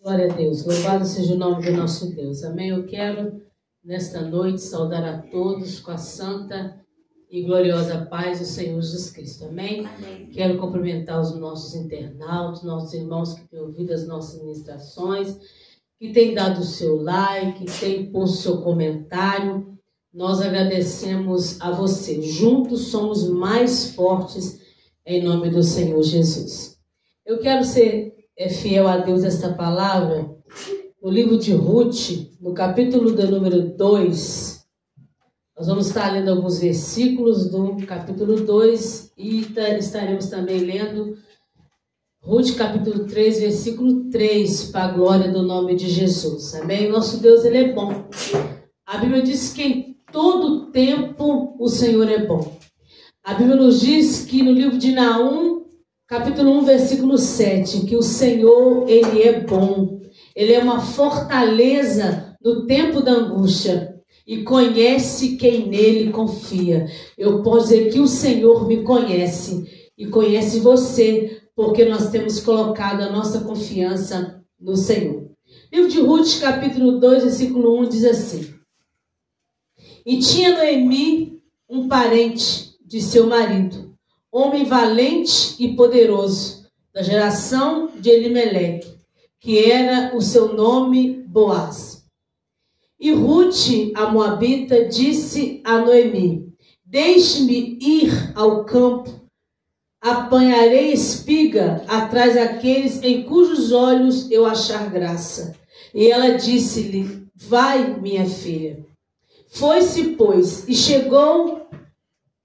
Glória a Deus, louvado seja o nome do nosso Deus, amém? Eu quero, nesta noite, saudar a todos com a santa e gloriosa paz do Senhor Jesus Cristo, amém? Amém. Quero cumprimentar os nossos internautas, nossos irmãos que têm ouvido as nossas ministrações, que têm dado o seu like, que têm posto o seu comentário. Nós agradecemos a você. Juntos somos mais fortes em nome do Senhor Jesus. Eu quero ser fiel a Deus esta palavra no livro de Ruth, no capítulo do número 2. Nós vamos estar lendo alguns versículos do capítulo 2 e estaremos também lendo Ruth, capítulo 3, versículo 3, para a glória do nome de Jesus. Amém? Nosso Deus, Ele é bom. A Bíblia diz que em todo tempo o Senhor é bom. A Bíblia nos diz que no livro de Naum, capítulo 1, versículo 7, que o Senhor, Ele é bom. Ele é uma fortaleza no tempo da angústia e conhece quem nele confia. Eu posso dizer que o Senhor me conhece e conhece você, porque nós temos colocado a nossa confiança no Senhor. Livro de Ruth, capítulo 2, versículo 1, diz assim: E tinha Noemi um parente de seu marido, homem valente e poderoso, da geração de Elimeleque, que era o seu nome Boaz. E Ruth, a moabita, disse a Noemi: Deixe-me ir ao campo, apanharei espiga atrás daqueles em cujos olhos eu achar graça. E ela disse-lhe: Vai, minha filha. Foi-se, pois, e chegou,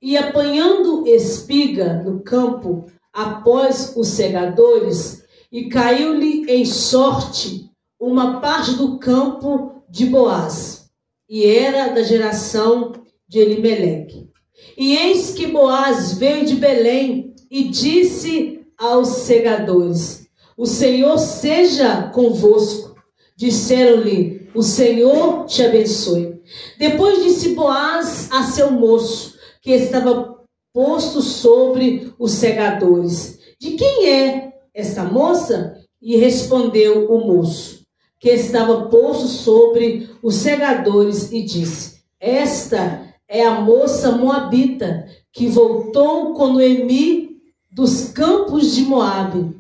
e apanhando espiga no campo, após os segadores, e caiu-lhe em sorte uma parte do campo de Boaz, e era da geração de Elimeleque. E eis que Boaz veio de Belém, e disse aos segadores: O Senhor seja convosco. Disseram-lhe: O Senhor te abençoe. Depois disse Boaz a seu moço, que estava posto sobre os segadores: De quem é esta moça? E respondeu o moço, que estava posto sobre os segadores, e disse: Esta é a moça moabita, que voltou com Noemi dos campos de Moabe.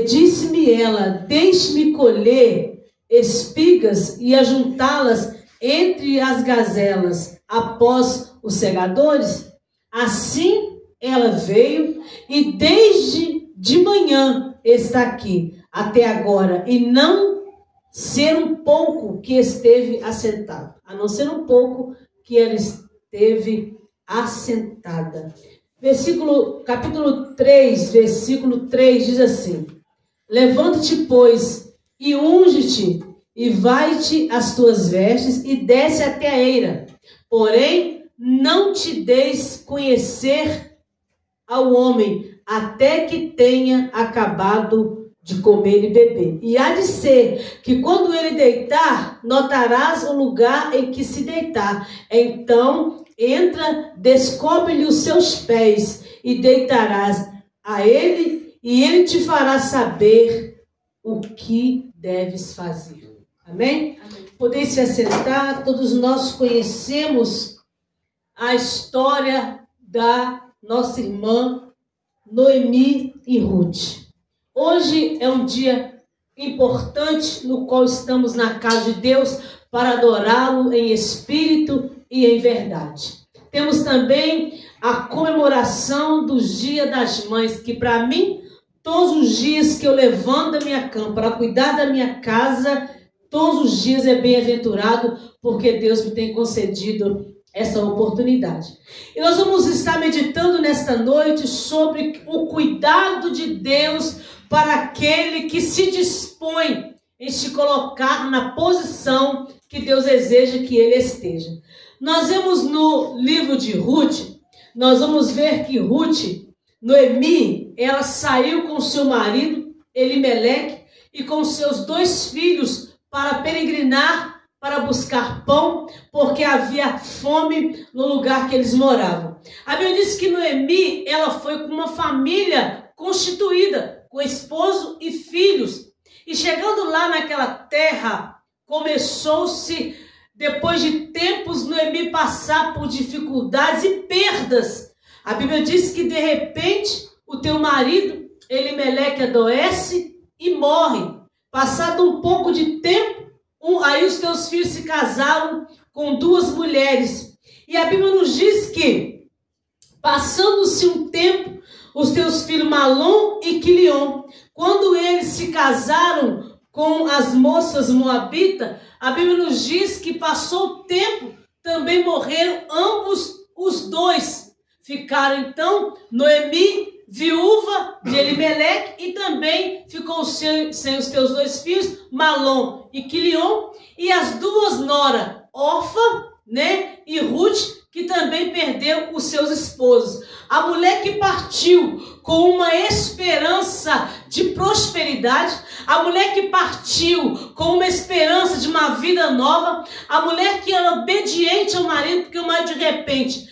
Disse-me ela: Deixe-me colher espigas e ajuntá-las entre as gazelas após os segadores. Assim ela veio e desde de manhã está aqui até agora, e não ser um pouco que esteve assentado, a não ser um pouco que ela esteve assentada. Capítulo 3, versículo 3 diz assim: Levanta-te, pois, e unge-te, e vai-te as tuas vestes, e desce até a eira. Porém, não te deis conhecer ao homem, até que tenha acabado de comer e beber. E há de ser que quando ele deitar, notarás o lugar em que se deitar. Então, entra, descobre-lhe os seus pés, e deitarás a ele, e ele te fará saber o que deves fazer. Amém? Amém. Podeis se assentar. Todos nós conhecemos a história da nossa irmã Noemi e Ruth. Hoje é um dia importante no qual estamos na casa de Deus para adorá-lo em espírito e em verdade. Temos também a comemoração do Dia das Mães, que para mim, todos os dias que eu levanto da minha cama para cuidar da minha casa, todos os dias é bem-aventurado, porque Deus me tem concedido essa oportunidade. E nós vamos estar meditando nesta noite sobre o cuidado de Deus para aquele que se dispõe em se colocar na posição que Deus deseja que ele esteja. Nós vemos no livro de Ruth, nós vamos ver que Ruth, Noemi, ela saiu com seu marido, Elimeleque, e com seus 2 filhos para peregrinar, para buscar pão, porque havia fome no lugar que eles moravam. A Bíblia diz que Noemi, ela foi com uma família constituída, com esposo e filhos. E chegando lá naquela terra, começou-se, depois de tempos, Noemi passar por dificuldades e perdas. A Bíblia diz que de repente o teu marido, Elimeleque, adoece e morre. Passado um pouco de tempo, aí os teus filhos se casaram com 2 mulheres. E a Bíblia nos diz que, passando-se um tempo, os teus filhos Malom e Quilion, quando eles se casaram com as moças moabitas, a Bíblia nos diz que passou o tempo, também morreram ambos os 2. Ficaram então Noemi, viúva de Elimeleque, e também ficou sem os teus 2 filhos, Malom e Quilion, e as 2 noras, Orfa, né, e Ruth, que também perdeu os seus esposos. A mulher que partiu com uma esperança de prosperidade, a mulher que partiu com uma esperança de uma vida nova, a mulher que era obediente ao marido, porque o marido de repente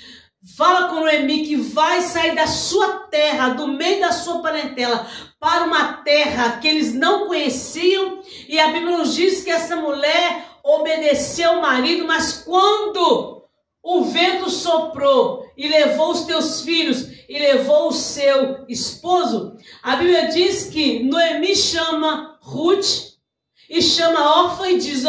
fala com Noemi que vai sair da sua terra, do meio da sua parentela, para uma terra que eles não conheciam, e a Bíblia nos diz que essa mulher obedeceu ao marido, mas quando o vento soprou e levou os teus filhos e levou o seu esposo, a Bíblia diz que Noemi chama Ruth e chama Orfa e diz,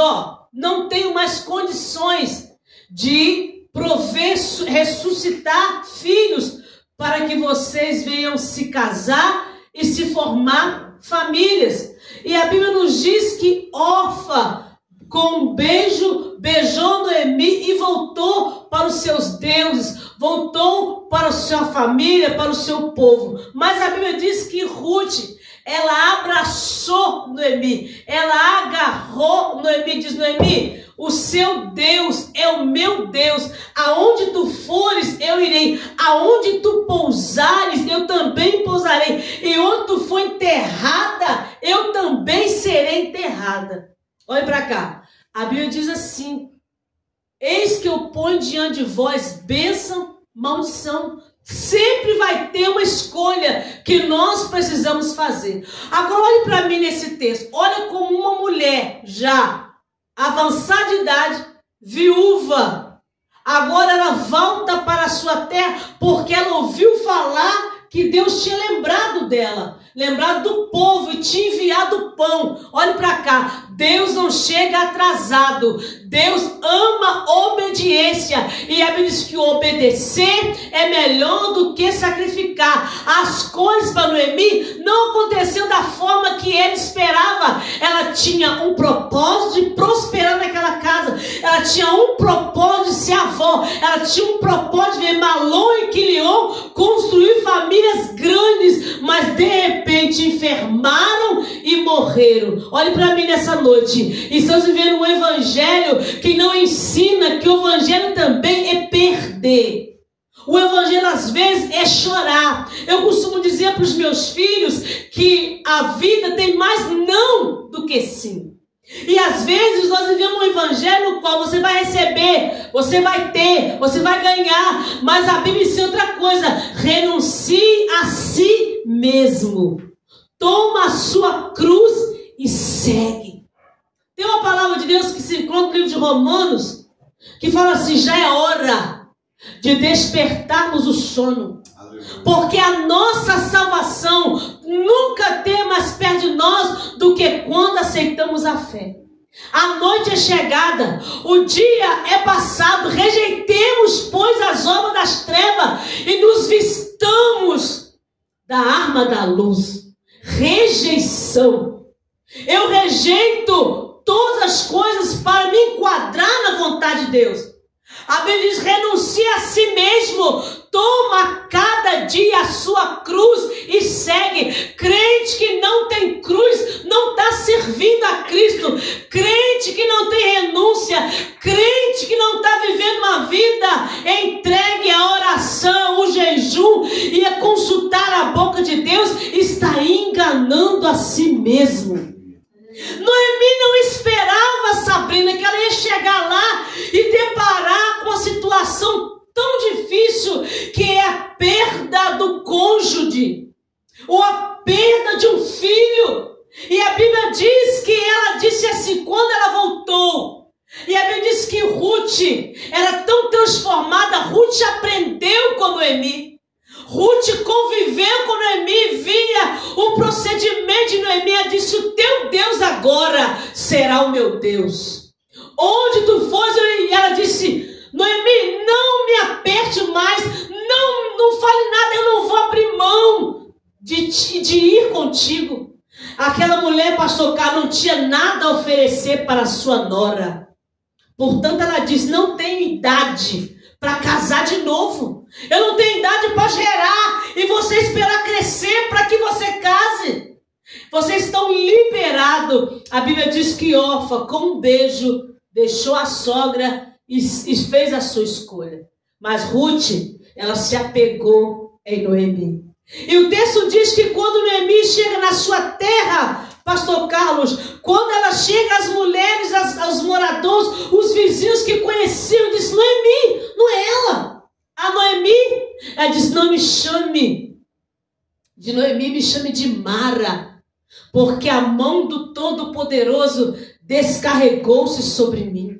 não tenho mais condições de prover, ressuscitar filhos para que vocês venham se casar e se formar famílias. E a Bíblia nos diz que Orfa, com um beijo, beijou Noemi e voltou para os seus deuses, voltou para a sua família, para o seu povo. Mas a Bíblia diz que Ruth, ela abraçou Noemi, ela agarrou Noemi, diz, Noemi, o seu Deus é o meu Deus, aonde tu fores eu irei, aonde tu pousares eu também pousarei, e onde tu for enterrada eu também serei enterrada. Olha para cá, a Bíblia diz assim, eis que eu ponho diante de vós bênção, maldição. Sempre vai ter uma escolha que nós precisamos fazer. Agora olhe para mim nesse texto, olha como uma mulher já avançada de idade, viúva, agora ela volta para a sua terra, porque ela ouviu falar que Deus tinha lembrado dela, lembrado do povo e tinha enviado pão. Olhe para cá, Deus não chega atrasado, Deus ama obediência, e a Bíblia diz que obedecer é melhor do que sacrificar. As coisas para Noemi não aconteceram da forma que ele esperava. Ela tinha um propósito de prosperar naquela casa, ela tinha um propósito de ser avó, ela tinha um propósito de ver Malom e Quilion construir famílias grandes, mas de repente enfermaram e morreram. Olhe para mim nessa noite, estamos vivendo um evangelho que não ensina que o evangelho também é perder. O evangelho às vezes é chorar. Eu costumo dizer para os meus filhos que a vida tem mais não do que sim. E às vezes nós vivemos um evangelho no qual você vai receber, você vai ter, você vai ganhar, mas a Bíblia ensina outra coisa: renuncie a si mesmo, toma a sua cruz e segue. Tem uma palavra de Deus que se encontra no livro de Romanos, que fala assim: já é hora de despertarmos o sono, porque a nossa salvação nunca tem mais perto de nós do que quando aceitamos a fé. A noite é chegada, o dia é passado, rejeitemos, pois, as obras das trevas e nos vistamos da arma da luz. Rejeição. Eu rejeito todas as coisas para me enquadrar na vontade de Deus. A Bíblia diz: renuncia a si mesmo, toma cada dia a sua cruz e segue. Crente que não tem cruz não está servindo a Cristo. Crente que não tem renúncia, crente que não está vivendo uma vida entregue à oração, o jejum e a consultar a boca de Deus, está enganando a si mesmo. Noemi não esperava, Sabrina, que ela ia chegar lá e deparar com a situação tão difícil que é a perda do cônjuge, ou a perda de um filho. E a Bíblia diz que ela disse assim, quando ela voltou, e a Bíblia diz que Ruth era tão transformada, Ruth aprendeu com Noemi. Ruth conviveu com Noemi, via o procedimento de Noemi. Ela disse, o teu Deus agora será o meu Deus. Onde tu fores, e ela disse, Noemi, não me aperte mais, não fale nada, eu não vou abrir mão de ir contigo. Aquela mulher, pastor Carlos, não tinha nada a oferecer para a sua nora. Portanto, ela disse, não tenho idade para casar de novo. Eu não tenho idade para gerar e você esperar crescer para que você case. Vocês estão liberados. A Bíblia diz que Orfa, com um beijo, deixou a sogra e fez a sua escolha. Mas Ruth, ela se apegou em Noemi. E o texto diz que quando Noemi chega na sua terra, pastor Carlos, quando ela chega, as mulheres, os moradores, os vizinhos que conheciam, dizem, Noemi, não é ela. A Noemi, ela disse, não me chame de Noemi, me chame de Mara, porque a mão do Todo-Poderoso descarregou-se sobre mim.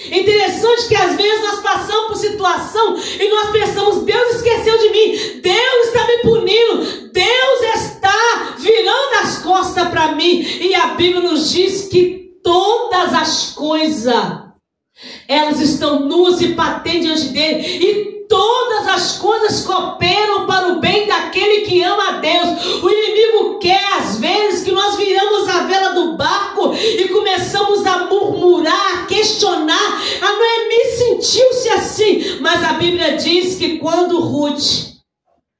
Interessante que às vezes nós passamos por situação e nós pensamos, Deus esqueceu de mim, Deus está me punindo, Deus está virando as costas para mim. E a Bíblia nos diz que todas as coisas, elas estão nuas e patentes diante dele, e todas as coisas cooperam para o bem daquele que ama a Deus. O inimigo quer, às vezes, que nós viramos a vela do barco e começamos a murmurar, a questionar. A Noemi sentiu-se assim, mas a Bíblia diz que quando Ruth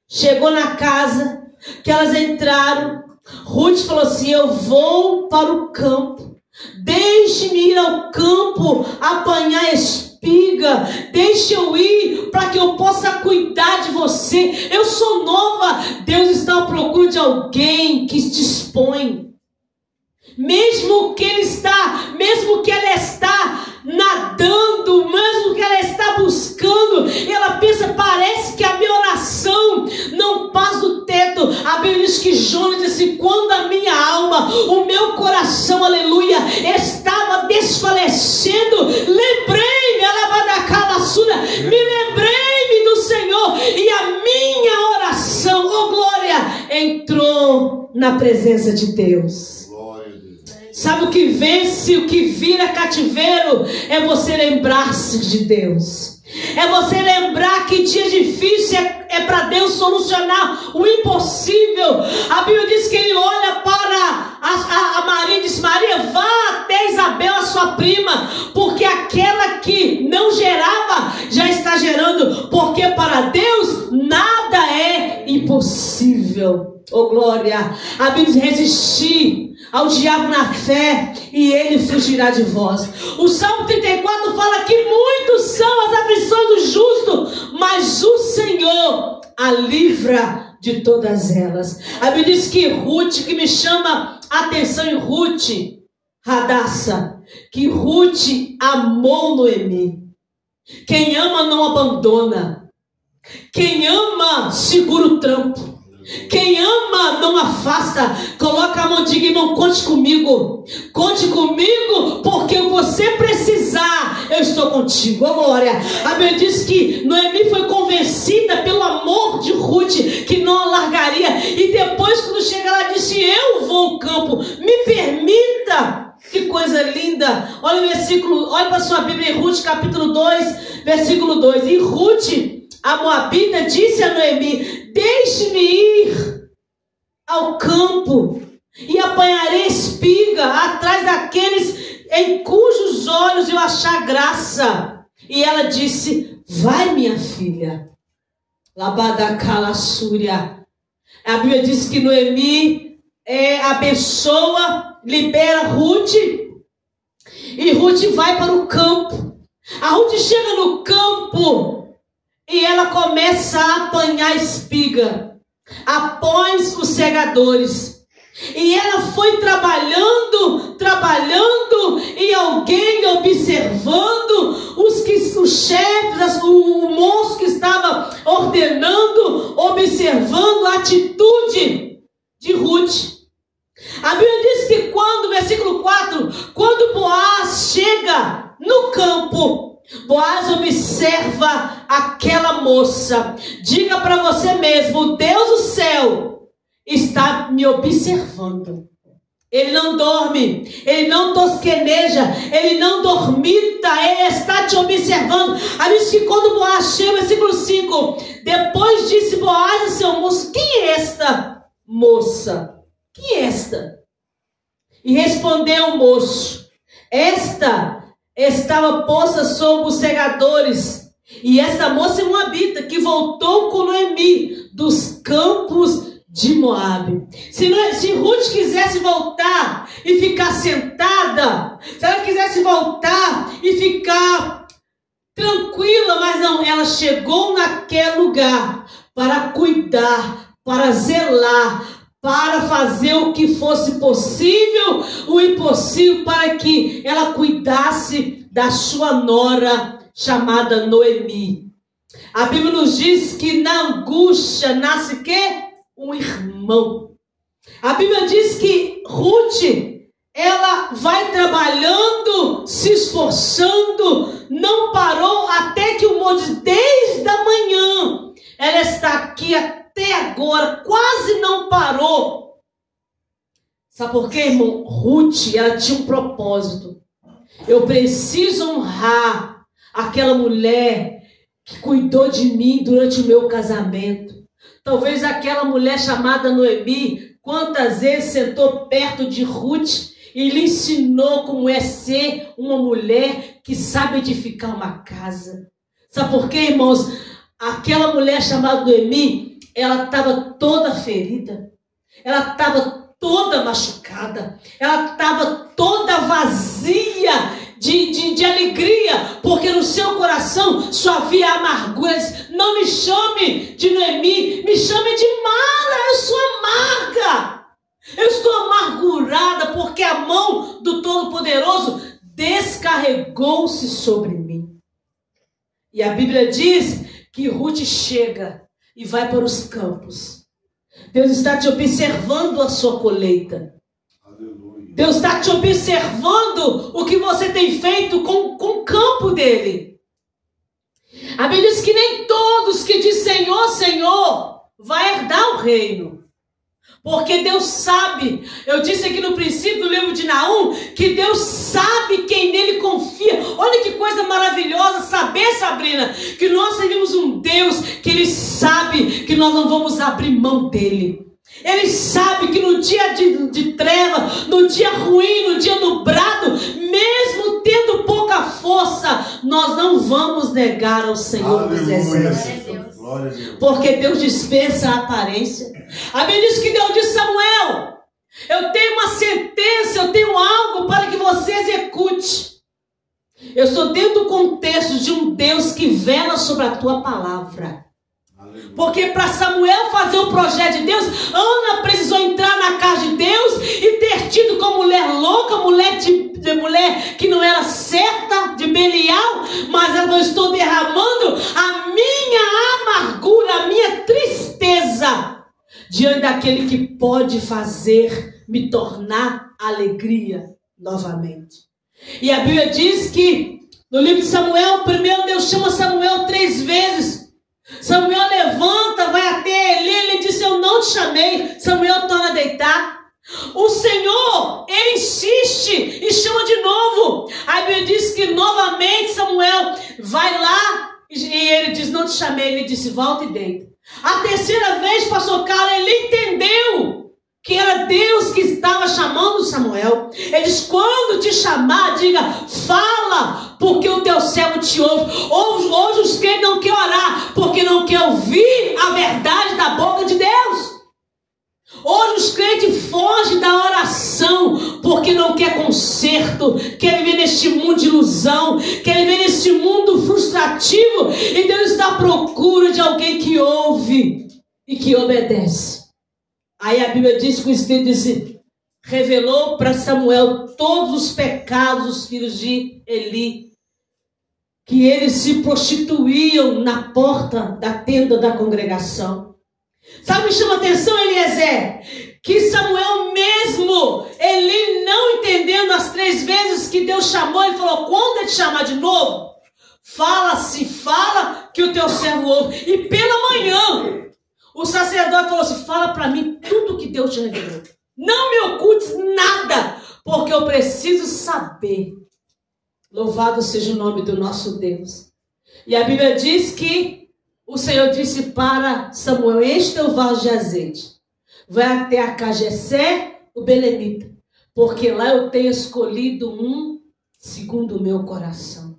chegou na casa, que elas entraram, Ruth falou assim, eu vou para o campo. Deixe-me ir ao campo apanhar espiga, deixe eu ir para que eu possa cuidar de você. Eu sou nova. Deus está à procura de alguém que dispõe. Mesmo que ela está nadando, mesmo que ela está buscando, ela pensa, parece que a minha oração não passa do teto. A Bíblia diz que Jonas disse, quando a minha alma, o meu coração, aleluia, estava desfalecendo, lembrei-me, me lembrei-me do Senhor, e a minha oração, oh glória, entrou na presença de Deus. Sabe o que vence, o que vira cativeiro? É você lembrar-se de Deus. É você lembrar que dia difícil é para Deus solucionar o impossível. A Bíblia diz que ele olha para a Maria e diz, Maria, vá até Isabel, a sua prima, porque aquela que não gerava, já está gerando, porque para Deus nada é impossível. Oh glória. A Bíblia diz, resistir ao diabo na fé e ele fugirá de vós. O Salmo 34 fala que muitos são as aflições do justo, mas o Senhor a livra de todas elas. A Bíblia diz que Ruth, que me chama a atenção em Ruth, Radassa, que Ruth amou Noemi. Quem ama não abandona. Quem ama segura o trampo. Quem ama não afasta. Coloca a mão, diga, irmão, conte comigo. Conte comigo, porque você precisar, eu estou contigo. Oh, glória. A Bíblia diz que Noemi foi convencida pelo amor de Ruth, que não a largaria. E depois, quando chega, ela disse, eu vou ao campo, me permita. Que coisa linda. Olha o versículo, olha para sua Bíblia em Ruth, capítulo 2, versículo 2. E Ruth, a Moabita, disse a Noemi, deixe-me ir ao campo e apanharei espiga atrás daqueles em cujos olhos eu achar graça. E ela disse, vai minha filha. Labadacalassúria. A Bíblia diz que Noemi abençoa, libera Ruth, e Ruth vai para o campo. A Ruth chega no campo e ela começa a apanhar espiga após os segadores. E ela foi trabalhando, e alguém observando, os chefes, o moço que estava ordenando, observando a atitude de Ruth. A Bíblia diz no campo, Boaz observa aquela moça. Diga para você mesmo: o Deus do céu está me observando. Ele não dorme, ele não tosqueneja, ele não dormita, ele está te observando. Aí diz que quando Boaz chega, versículo 5, depois disse Boaz a seu moço: quem é esta moça? Quem é esta? E respondeu o moço: esta estava posta sob os segadores, e esta moça é moabita, que voltou com Noemi dos campos de Moabe. Se Ruth quisesse voltar e ficar sentada, se ela quisesse voltar e ficar tranquila, mas não, ela chegou naquele lugar para cuidar, para zelar, para fazer o que fosse possível, o impossível, para que ela cuidasse da sua nora chamada Noemi. A Bíblia nos diz que na angústia nasce o quê? Um irmão. A Bíblia diz que Ruth, ela vai trabalhando, se esforçando, não parou até que o monte, desde a manhã, ela está aqui até agora, quase não parou. Sabe por quê, irmão? Ruth, ela tinha um propósito. Eu preciso honrar aquela mulher que cuidou de mim durante o meu casamento. Talvez aquela mulher chamada Noemi, quantas vezes sentou perto de Ruth e lhe ensinou como é ser uma mulher que sabe edificar uma casa. Sabe por quê, irmãos? Aquela mulher chamada Noemi, ela estava toda ferida, ela estava toda machucada, ela estava toda vazia de alegria, porque no seu coração só havia amargura. Não me chame de Noemi, me chame de Mara. Eu sou amarga, eu estou amargurada, porque a mão do Todo-Poderoso descarregou-se sobre mim. E a Bíblia diz que Ruth chega e vai para os campos. Deus está te observando a sua colheita. Deus está te observando o que você tem feito com o campo dele. A Bíblia diz que nem todos que dizem Senhor, Senhor, vai herdar o reino. Porque Deus sabe, eu disse aqui no princípio do livro de Naum, que Deus sabe quem nele confia. Olha que coisa maravilhosa saber, Sabrina, que nós servimos um Deus que Ele sabe que nós não vamos abrir mão dele. Ele sabe que no dia de treva, no dia ruim, no dia nublado, mesmo tendo pouca força, nós não vamos negar ao Senhor dos Exércitos. Porque Deus dispensa a aparência. A Bíblia diz que Deus disse: Samuel, eu tenho uma sentença, eu tenho algo para que você execute. Eu estou dentro do contexto de um Deus que vela sobre a tua palavra. Porque para Samuel fazer o projeto de Deus, Ana precisou entrar na casa de Deus e ter tido como mulher louca, mulher que não era certa, de Belial, mas eu estou derramando a minha amargura, a minha tristeza diante daquele que pode fazer me tornar alegria novamente. E a Bíblia diz que no livro de Samuel, primeiro Deus chama Samuel 3 vezes. Samuel levanta, vai até Eli, ele disse: eu não te chamei. Samuel torna a deitar. O Senhor, ele insiste e chama de novo. A Bíblia diz que novamente Samuel vai lá e ele diz: não te chamei. Ele disse: volta e deita. A terceira vez, pastor Carlos, ele entendeu que era Deus que estava chamando Samuel. Ele diz: quando te chamar, diga, fala, porque o teu servo te ouve. Hoje os crentes não querem orar, porque não quer ouvir a verdade da boca de Deus. Hoje os crentes fogem da oração, porque não quer conserto, quer viver neste mundo de ilusão, quer viver neste mundo frustrativo, e Deus está à procura de alguém que ouve e que obedece. Aí a Bíblia diz que o Espírito disse, revelou para Samuel todos os pecados dos filhos de Eli, que eles se prostituíam na porta da tenda da congregação. Sabe o que chama atenção, Eliezer? que Samuel mesmo, ele não entendendo as 3 vezes que Deus chamou, ele falou, quando ele te chamar de novo, fala que o teu servo ouve. E pela manhã, o sacerdote falou assim, fala para mim tudo que Deus te revelou. Não me ocultes nada, porque eu preciso saber. Louvado seja o nome do nosso Deus. E a Bíblia diz que o Senhor disse para Samuel, enche teu vaso de azeite, vai até a Jessé, o belemita, porque lá eu tenho escolhido um segundo o meu coração.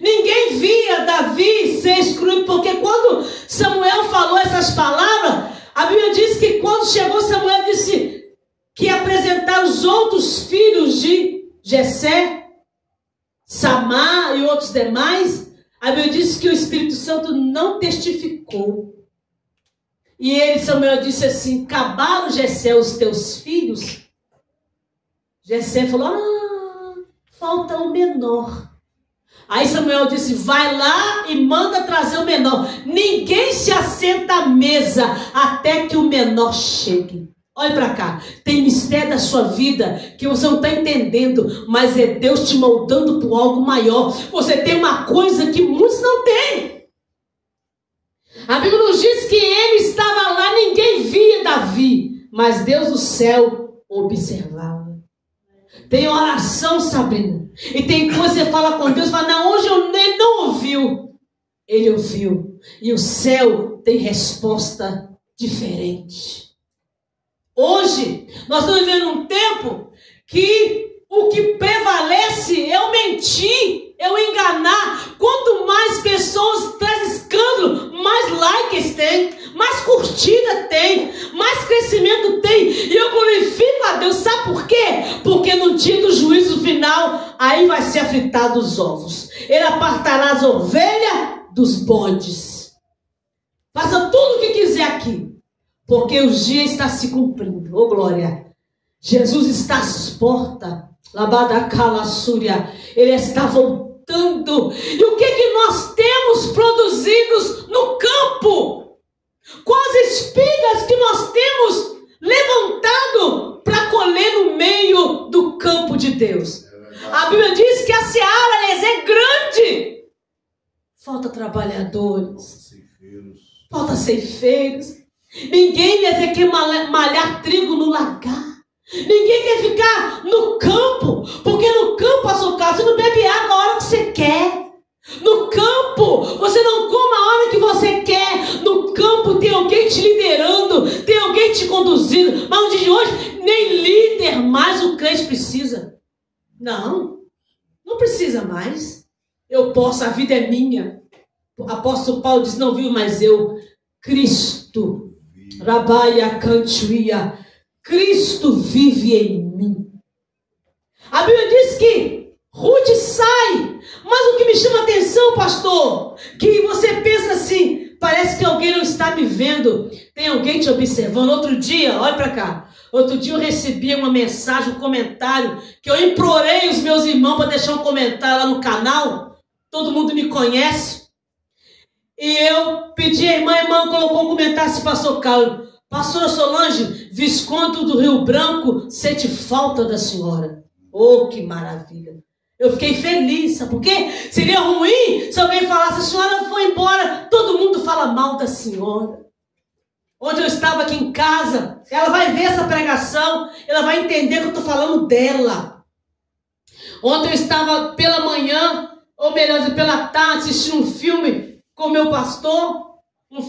Ninguém via Davi ser excluído, porque quando Samuel falou essas palavras, a Bíblia diz que quando chegou Samuel, disse que ia apresentar os outros filhos de Jessé, Samar e outros demais. A Bíblia diz que o Espírito Santo não testificou. E ele, Samuel, disse assim, acabaram, Jessé, os teus filhos? Jessé falou, falta o menor. Aí Samuel disse, vai lá e manda trazer o menor. Ninguém se assenta à mesa até que o menor chegue. Olha para cá, tem mistério da sua vida que você não está entendendo, mas é Deus te moldando por algo maior. Você tem uma coisa que muitos não têm. A Bíblia nos diz que ele estava lá, ninguém via Davi, mas Deus do céu observava. Tem oração, Sabrina, e tem coisa que você fala com Deus, fala, não, hoje ele não ouviu. Ele ouviu, e o céu tem resposta diferente. Hoje, nós estamos vivendo um tempo que o que prevalece é o mentir, é o enganar. Quanto mais pessoas trazem escândalo, mais likes tem, mais curtida tem, mais crescimento tem. E eu glorifico a Deus, sabe por quê? Porque no dia do juízo final, aí vai ser afritado os ovos. Ele apartará as ovelhas dos bodes. Faça tudo o que quiser aqui, porque o dia está se cumprindo. Ô glória! Jesus está às portas. Labadacalassúria. Ele está voltando. E o que nós temos produzidos no campo? Quais espigas que nós temos levantado para colher no meio do campo de Deus? A Bíblia diz que a seara é grande. Falta trabalhadores. Falta ceifeiros. Ninguém quer malhar trigo no lagar. Ninguém quer ficar no campo, porque no campo, pastor Carlos, você não bebe água a hora que você quer. No campo, você não come a hora que você quer. No campo tem alguém te liderando, tem alguém te conduzindo. Mas no dia de hoje, nem líder mais o crente precisa. Não precisa mais. Eu posso, a vida é minha. O apóstolo Paulo diz, não vivo mais eu, Cristo. Rabaia cantuia. Cristo vive em mim. A Bíblia diz que Ruth sai. Mas o que me chama a atenção, pastor, que você pensa assim, parece que alguém não está me vendo. Tem alguém te observando. Outro dia, olha para cá. Outro dia eu recebi uma mensagem, um comentário, que eu implorei os meus irmãos para deixar um comentário lá no canal. Todo mundo me conhece. E eu pedi a irmã colocou um comentário assim, pastor Carlos. Pastora Solange, Visconde do Rio Branco, sente falta da senhora. Oh, que maravilha. Eu fiquei feliz, sabe por quê? Seria ruim se alguém falasse, a senhora foi embora, todo mundo fala mal da senhora. Onde eu estava aqui em casa, ela vai ver essa pregação, ela vai entender que eu estou falando dela. Ontem eu estava pela manhã, ou melhor, pela tarde, assistindo um filme com o meu pastor,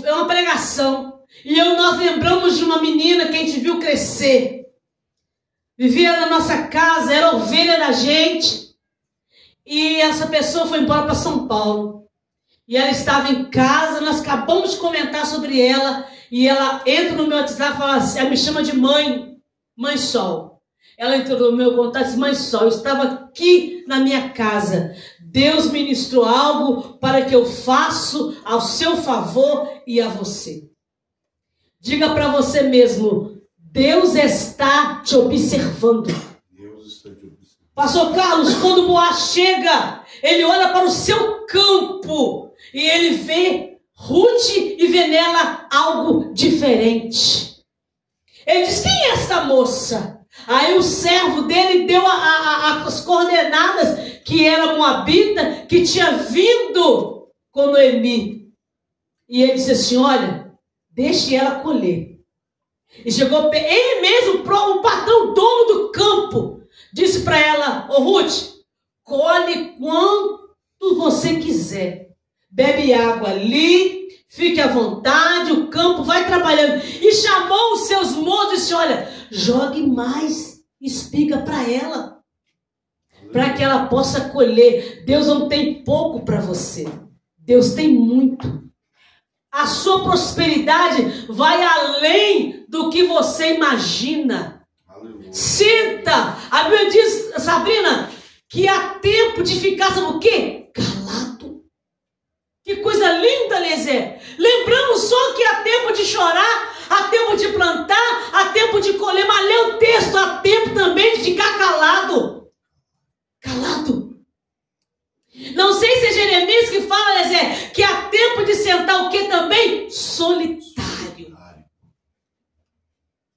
é uma pregação. E nós lembramos de uma menina que a gente viu crescer. Vivia na nossa casa, era ovelha da gente. E essa pessoa foi embora para São Paulo. E ela estava em casa, nós acabamos de comentar sobre ela. E ela entra no meu WhatsApp e fala assim, ela me chama de mãe Sol. Ela entrou no meu contato e disse, mãe Sol, eu estava aqui na minha casa. Deus ministrou algo para que eu faça ao seu favor e a você. Diga para você mesmo, Deus está te observando. Deus está te observando. Pastor Carlos, quando Boaz chega, ele olha para o seu campo e ele vê Ruth e vê nela algo diferente. Ele disse: quem é essa moça? Aí o servo dele deu as coordenadas, que era moabita, que tinha vindo com Noemi. E ele disse assim: olha, deixe ela colher. E chegou ele mesmo, o patrão, dono do campo, disse para ela: ô Ruth, colhe quanto você quiser. Bebe água ali, fique à vontade, o campo, vai trabalhando. E chamou os seus moços e disse: olha, jogue mais espiga para ela, para que ela possa colher. Deus não tem pouco para você, Deus tem muito. A sua prosperidade vai além do que você imagina. Aleluia. Sinta, a Bíblia diz, Sabrina, que há tempo de ficar, sabe o quê? Calado. Que coisa linda, Lezé. Lembramos só que há tempo de chorar, há tempo de plantar, há tempo de colher, mas lê o texto, há tempo também de ficar calado. Calado. Não sei se é Jeremias que fala, Lezé, que há tempo de sentar o que também? Solitário.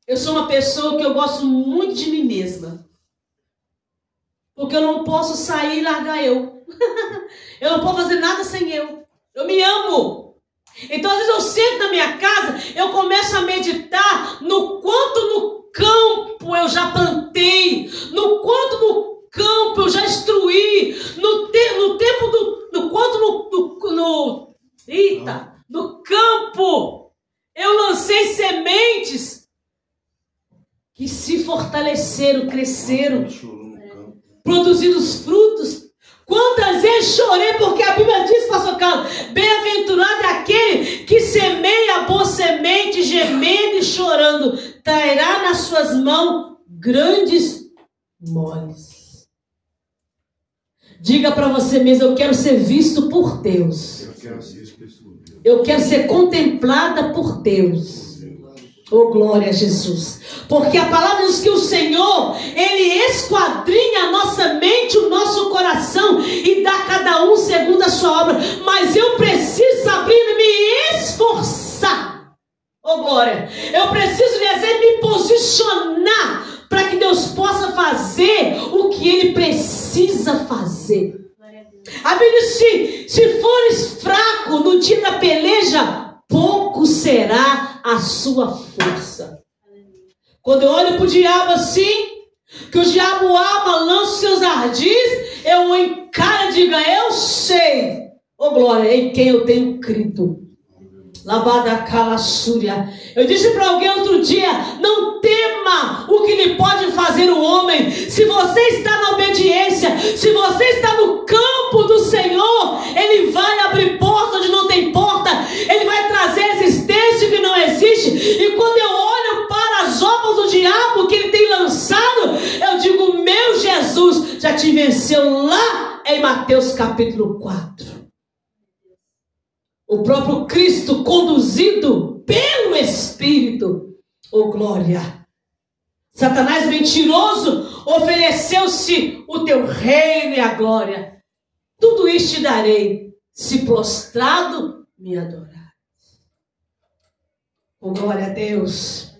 Eu sou uma pessoa que eu gosto muito de mim mesma. Porque eu não posso sair e largar eu. Eu não posso fazer nada sem eu. Eu me amo. Então, às vezes eu sento na minha casa, eu começo a meditar no quanto no campo eu já plantei, no quanto no campo eu já instruí, no campo eu lancei sementes que se fortaleceram, cresceram, produzindo os frutos. Quantas vezes chorei, porque a Bíblia diz, pastor Carlos, bem-aventurado é aquele que semeia a boa semente, gemendo e chorando, trairá nas suas mãos grandes moles. Diga para você mesmo: eu quero ser visto por Deus. Eu quero ser contemplada por Deus. Oh, glória a Jesus. Porque a palavra diz que o Senhor, Ele esquadrinha a nossa mente, o nosso coração e dá a cada um segundo a sua obra. Mas eu preciso, Sabrina, me esforçar. Oh, glória. Eu preciso, me posicionar para que Deus possa fazer o que Ele precisa fazer. A Bíblia diz: se fores fraco no dia da peleja, pouco será a sua força. Quando eu olho para o diabo assim, que o diabo ama, lança seus ardis, eu o encaro e digo: eu sei, oh glória, em quem eu tenho crido. Labada calassúria. Eu disse para alguém outro dia: não tema o que lhe pode fazer o homem. Se você está na obediência, se você está no campo do Senhor, Ele vai abrir porta onde não tem porta, Ele vai trazer existência que não existe. E quando eu olho para as obras do diabo que ele tem lançado, eu digo: meu Jesus já te venceu lá em Mateus capítulo 4. O próprio Cristo, conduzido pelo Espírito. Oh, glória. Satanás mentiroso, ofereceu-se o teu reino e a glória. Tudo isso te darei, se prostrado me adorar. Oh, glória a Deus.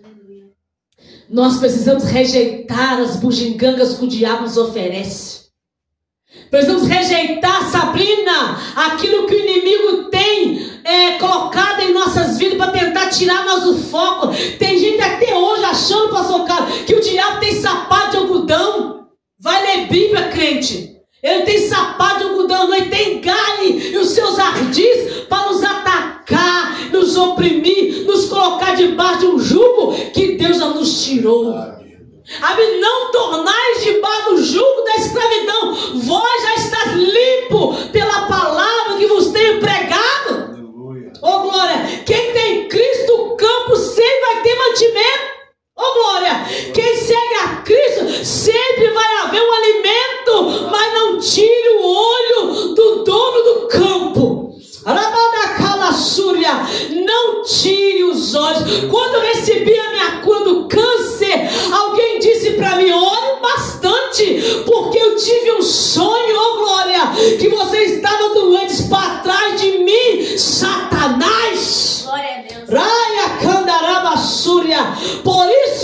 Nós precisamos rejeitar as bugigangas que o diabo nos oferece. Precisamos rejeitar, Sabrina, aquilo que o inimigo tem colocado em nossas vidas para tentar tirar nós do foco. Tem gente até hoje achando, pastor Carlos, que o diabo tem sapato de algodão. Vai ler Bíblia, crente. Ele tem sapato de algodão, ele tem galho e os seus ardis para nos atacar, nos oprimir, nos colocar debaixo de um jugo que Deus já nos tirou. Amém? Não tornais debaixo do jugo da escravidão. Vós já estáis limpo pela palavra que vos tenho pregado. Aleluia. Oh, glória. Quem tem Cristo, o campo sempre vai ter mantimento. Oh, glória. Quem segue a Cristo, sempre vai haver um alimento. Mas não tire o olho do dono do campo. Não tire os olhos. Quando eu recebi a minha cura do câncer, alguém disse para mim: ore bastante, porque eu tive um sonho, oh glória, que você estava doente. Para trás de mim, Satanás. Glória a Deus. Por isso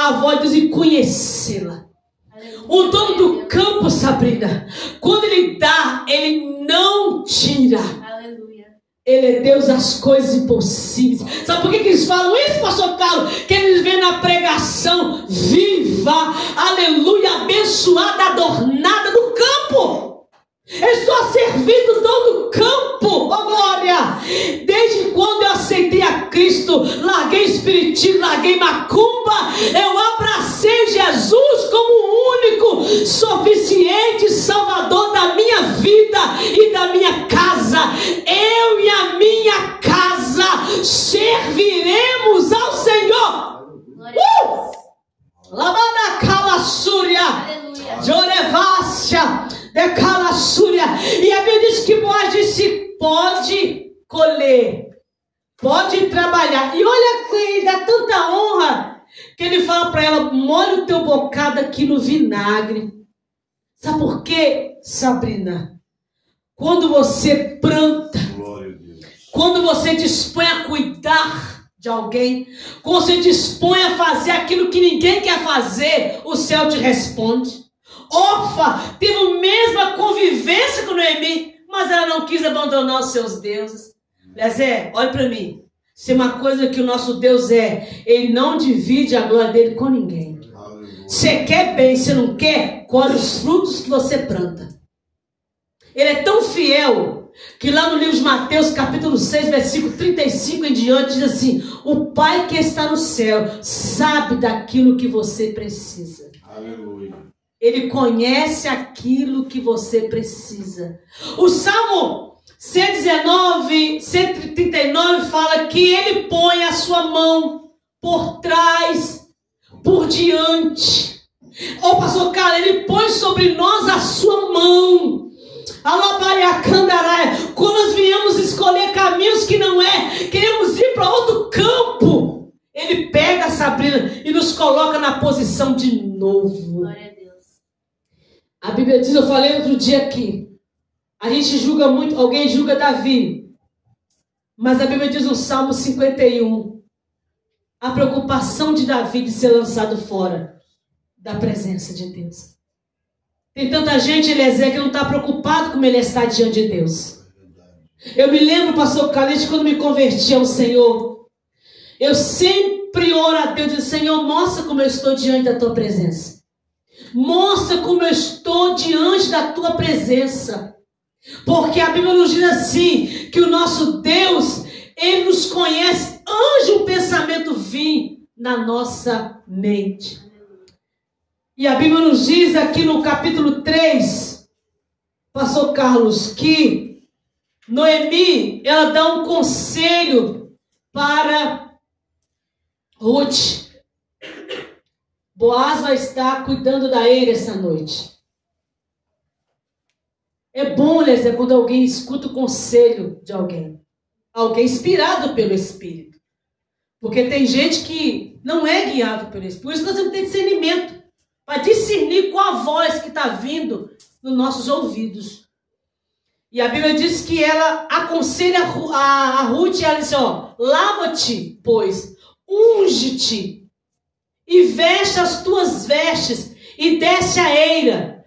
a voz de Deus e conhecê-la. O dono do campo, Sabrina, quando ele dá, ele não tira. Ele é Deus das coisas impossíveis. Sabe por que eles falam isso, pastor Carlos? Que eles veem na pregação viva, aleluia, abençoada, adornada no campo. Eu estou a servir do dono do campo, oh glória. Desde quando eu aceitei a Cristo, larguei espiritismo, larguei macumba, eu abracei Jesus como o único, suficiente Salvador da minha vida e da minha casa. Eu e a minha casa serviremos ao Senhor. Lavada calassúria, Jorevácia, de calassúria. E a Bíblia diz que Boaz disse: pode colher, pode trabalhar. E olha que ele dá tanta honra que ele fala para ela: molha o teu bocado aqui no vinagre. Sabe por quê, Sabrina? Quando você planta, quando você dispõe a cuidar de alguém, quando você dispõe a fazer aquilo que ninguém quer fazer, o céu te responde. Orfa teve a mesma convivência com Noemi, mas ela não quis abandonar os seus deuses. Lezé, olha para mim. Se é uma coisa que o nosso Deus é, ele não divide a glória dele com ninguém. Você quer bem, você não quer, colhe os frutos que você planta. Ele é tão fiel que lá no livro de Mateus, capítulo 6, versículo 35 em diante, diz assim: o Pai que está no céu sabe daquilo que você precisa. Aleluia. Ele conhece aquilo que você precisa. O Salmo 119, 139 fala que ele põe a sua mão por trás, por diante. Ô pastor Carlos, ele põe sobre nós a sua mão. Quando nós viemos escolher caminhos que não queremos ir para outro campo, ele pega a Sabrina e nos coloca na posição de novo. Glória a Deus. A Bíblia diz, eu falei outro dia aqui, a gente julga muito, alguém julga Davi, mas a Bíblia diz no Salmo 51, a preocupação de Davi de ser lançado fora da presença de Deus. Tem tanta gente, Eliezer, que não está preocupado como ele está diante de Deus. Eu me lembro, pastor Calete, quando me converti ao Senhor, eu sempre oro a Deus, digo: Senhor, mostra como eu estou diante da tua presença. Mostra como eu estou diante da tua presença. Porque a Bíblia nos diz assim, que o nosso Deus, ele nos conhece antes de um pensamento vir na nossa mente. E a Bíblia nos diz aqui no capítulo 3, pastor Carlos, que Noemi, ela dá um conselho para Ruth. Boaz vai estar cuidando da ele essa noite. É bom, Lésia, quando alguém escuta o conselho de alguém. Alguém inspirado pelo Espírito. Porque tem gente que não é guiado pelo Espírito. Por isso nós temos que ter discernimento. Para discernir qual a voz que está vindo nos nossos ouvidos. E a Bíblia diz que ela aconselha a Ruth, e ela diz: ó, lava-te, pois, unge-te, e veste as tuas vestes, e desce a eira,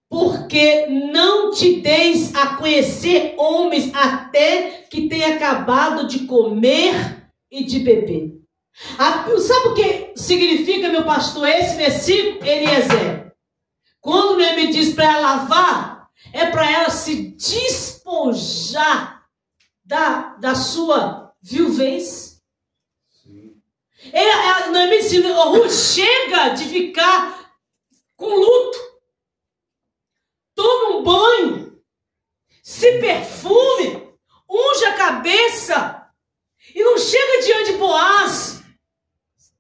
porque não te deis a conhecer homens até que tenha acabado de comer e de beber. Sabe o que significa, meu pastor, esse versículo, Eliezer? Quando ele me diz para ela lavar, é para ela se despojar da sua viuvez. Noemi disse: Ruth, chega de ficar com luto. Toma um banho, se perfume, unge a cabeça e não chega diante de Boaz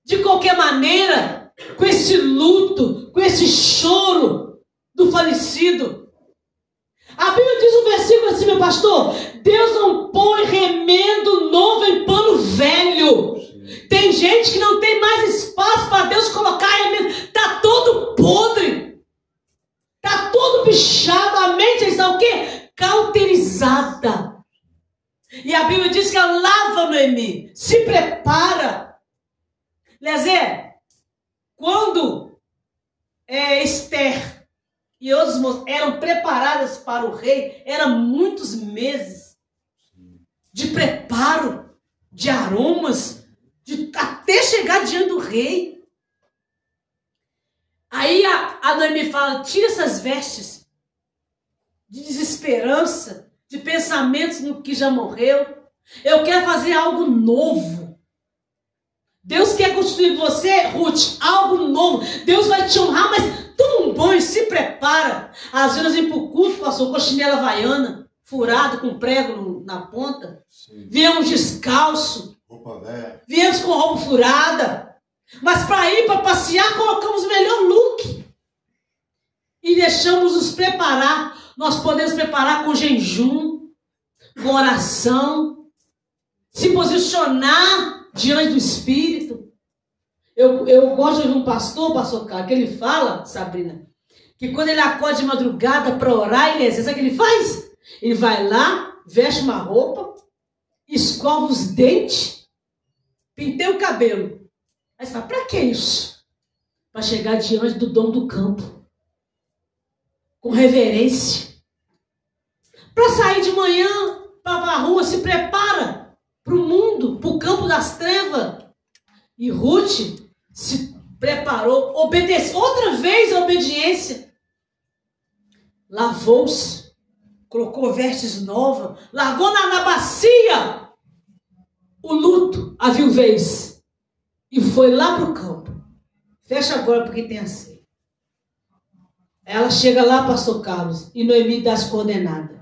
de qualquer maneira, com esse luto, com esse choro do falecido. A Bíblia diz um versículo assim, meu pastor: Deus não põe remendo novo em pano velho. Tem gente que não tem mais espaço para Deus colocar remendo. Está todo podre. Está todo bichado. A mente está o quê? Cauterizada. E a Bíblia diz que ela lava Noemi, se prepara. Lezé, Quando Esther e outros moços eram preparadas para o rei, eram muitos meses de preparo, de aromas, até chegar diante do rei. Aí a Noemi fala, tira essas vestes de desesperança, de pensamentos no que já morreu. Eu quero fazer algo novo. Deus quer construir você, Ruth, algo novo. Deus vai te honrar, mas toma um banho, se prepara. Às vezes vem para o culto, passou com a chinela havaiana, furado, com prego na ponta. Sim. Viemos descalço. Roupa velha. Viemos com roupa furada. Mas para ir, para passear, colocamos o melhor look. E deixamos nos preparar. Nós podemos preparar com jejum, com oração, se posicionar diante do Espírito. Eu gosto de ouvir um pastor Carlos, que ele fala, Sabrina, que quando ele acorda de madrugada para orar, ele sabe o que ele faz? Ele vai lá, veste uma roupa, escova os dentes, penteia o cabelo. Aí você fala, para que isso? Para chegar diante do dono do campo, com reverência. Para sair de manhã, para a rua, se prepara para o mundo, para o campo das trevas. E Ruth se preparou, obedeceu, outra vez a obediência. Lavou-se, colocou vestes novas, largou na bacia o luto, a viuvez, e foi lá para o campo. Fecha agora porque tem a ceia. Ela chega lá, pastor Carlos, e Noemi dá as coordenadas.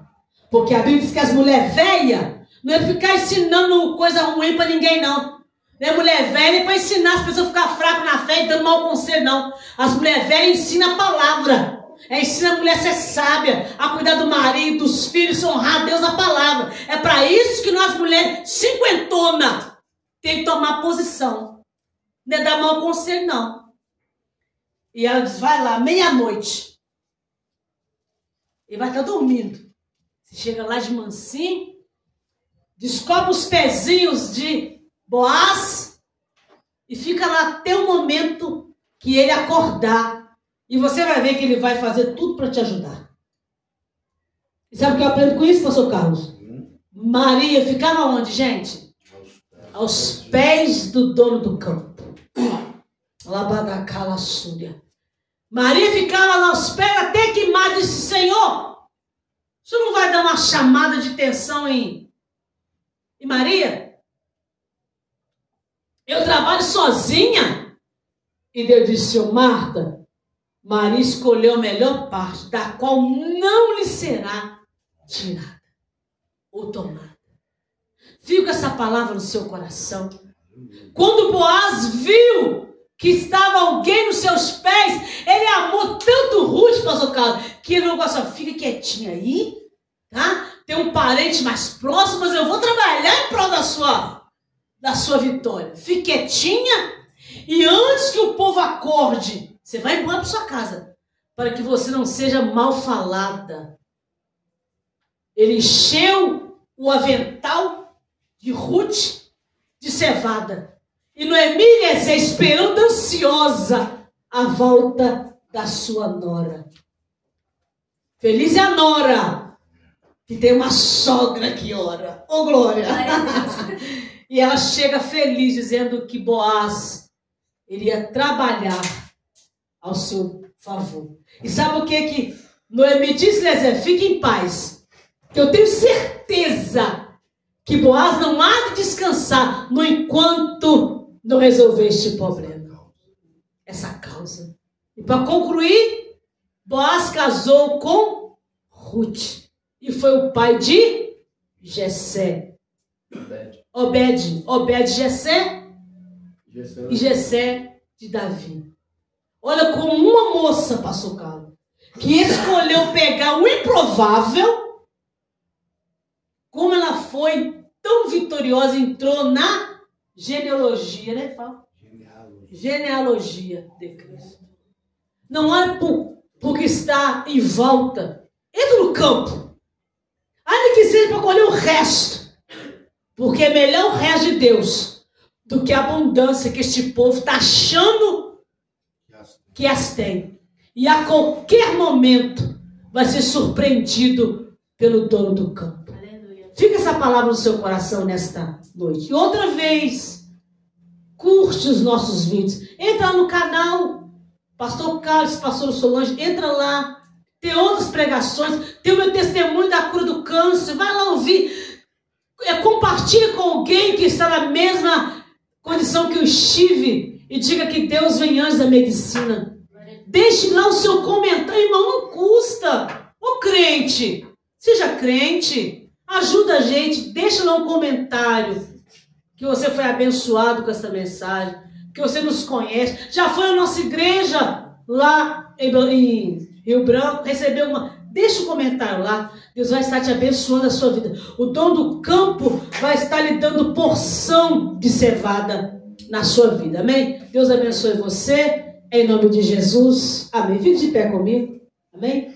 Porque a Bíblia diz que as mulheres velhas não é ficar ensinando coisa ruim para ninguém, não. Não é mulher velha para ensinar as pessoas a ficar fracas na fé e dando mau conselho, não. As mulheres velhas ensinam a palavra. Ensina a mulher a ser sábia, a cuidar do marido, dos filhos, honrar a Deus na palavra. É para isso que nós mulheres cinquentona tem que tomar posição. Não é dar mau conselho, não. E ela diz, vai lá, meia-noite. Ele vai estar dormindo. Você chega lá de mansinho, descobre os pezinhos de Boaz e fica lá até o momento que ele acordar. E você vai ver que ele vai fazer tudo para te ajudar. E sabe o que eu aprendo com isso, pastor Carlos? Maria ficava onde, gente? Aos pés do dono do campo. Labadacala Súria. Maria ficava lá aos pés até que Maria disse, Senhor, você não vai dar uma chamada de atenção em Maria? Eu trabalho sozinha. E Deus disse, Marta, Maria escolheu a melhor parte, da qual não lhe será tirada ou tomada. Fica com essa palavra no seu coração. Quando Boaz viu que estava alguém nos seus pés, ele amou tanto Ruth, pastor Carlos, que ele não gosta, fica quietinha aí, tá? Tem um parente mais próximo, mas eu vou trabalhar em prol da sua vitória. Fique quietinha e antes que o povo acorde, você vai embora para sua casa, para que você não seja mal falada. Ele encheu o avental de Ruth de cevada. E Noemi esperando ansiosa a volta da sua nora. Feliz é a nora que tem uma sogra que ora. Ô, glória! E ela chega feliz dizendo que Boaz iria trabalhar ao seu favor. E sabe o que Noemi diz, Lezé? Fique em paz, que eu tenho certeza que Boaz não há de descansar no enquanto não resolver este problema, essa causa. E para concluir, Boaz casou com Ruth e foi o pai de Jessé. Obed Jessé e Jessé de Davi. Olha como uma moça, pastor Carlos, que escolheu pegar o improvável, como ela foi tão vitoriosa, entrou na genealogia, né? Genealogia de Cristo. Não é porque está em volta. Entra no campo. Ainda que seja para colher o resto. Porque é melhor o resto de Deus do que a abundância que este povo está achando que as tem. E a qualquer momento vai ser surpreendido pelo dono do campo. Aleluia. Fica essa palavra no seu coração nesta noite. E outra vez, curte os nossos vídeos. Entra no canal Pastor Carlos, Pastor Solange, entra lá. Tem outras pregações, tem o meu testemunho da cura do câncer. Vai lá ouvir. Compartilhe com alguém que está na mesma condição que eu estive e diga que Deus vem antes da medicina. Deixe lá o seu comentário, irmão, não custa. Ô crente, seja crente, ajuda a gente, deixa lá um comentário que você foi abençoado com essa mensagem, que você nos conhece, já foi à nossa igreja lá em Rio Branco, recebeu uma... Deixa um comentário lá, Deus vai estar te abençoando a sua vida. O dono do campo vai estar lhe dando porção de cevada na sua vida, amém? Deus abençoe você, em nome de Jesus, amém. Fique de pé comigo, amém?